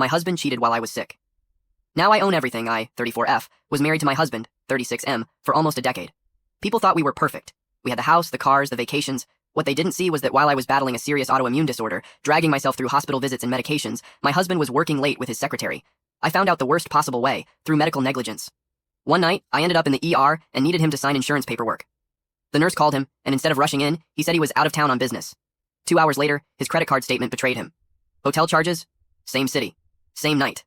My husband cheated while I was sick. Now I own everything. I, 34F, was married to my husband, 36M, for almost a decade. People thought we were perfect. We had the house, the cars, the vacations. What they didn't see was that while I was battling a serious autoimmune disorder, dragging myself through hospital visits and medications, my husband was working late with his secretary. I found out the worst possible way, through medical negligence. One night, I ended up in the ER and needed him to sign insurance paperwork. The nurse called him, and instead of rushing in, he said he was out of town on business. 2 hours later, his credit card statement betrayed him. Hotel charges? Same city. Same night.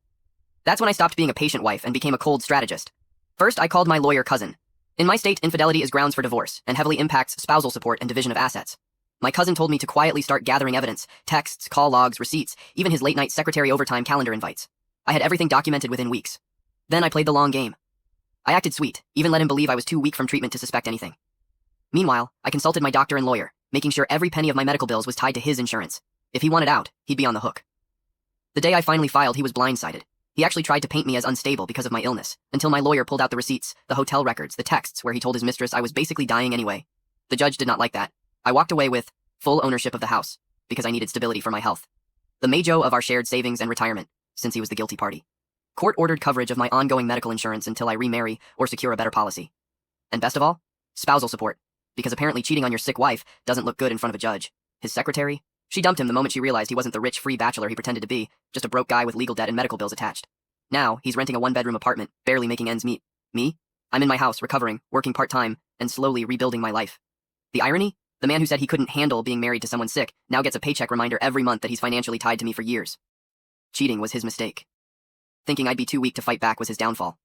That's when I stopped being a patient wife and became a cold strategist. First, I called my lawyer cousin. In my state, infidelity is grounds for divorce and heavily impacts spousal support and division of assets. My cousin told me to quietly start gathering evidence, texts, call logs, receipts, even his late-night secretary overtime calendar invites. I had everything documented within weeks. Then I played the long game. I acted sweet, even let him believe I was too weak from treatment to suspect anything. Meanwhile, I consulted my doctor and lawyer, making sure every penny of my medical bills was tied to his insurance. If he wanted out, he'd be on the hook. The day I finally filed, he was blindsided. He actually tried to paint me as unstable because of my illness, until my lawyer pulled out the receipts, the hotel records, the texts where he told his mistress I was basically dying anyway. The judge did not like that. I walked away with full ownership of the house, because I needed stability for my health. The Majo of our shared savings and retirement, since he was the guilty party. Court ordered coverage of my ongoing medical insurance until I remarry or secure a better policy. And best of all, spousal support, because apparently cheating on your sick wife doesn't look good in front of a judge. His secretary? She dumped him the moment she realized he wasn't the rich, free bachelor he pretended to be, just a broke guy with legal debt and medical bills attached. Now, he's renting a one-bedroom apartment, barely making ends meet. Me? I'm in my house, recovering, working part-time, and slowly rebuilding my life. The irony? The man who said he couldn't handle being married to someone sick now gets a paycheck reminder every month that he's financially tied to me for years. Cheating was his mistake. Thinking I'd be too weak to fight back was his downfall.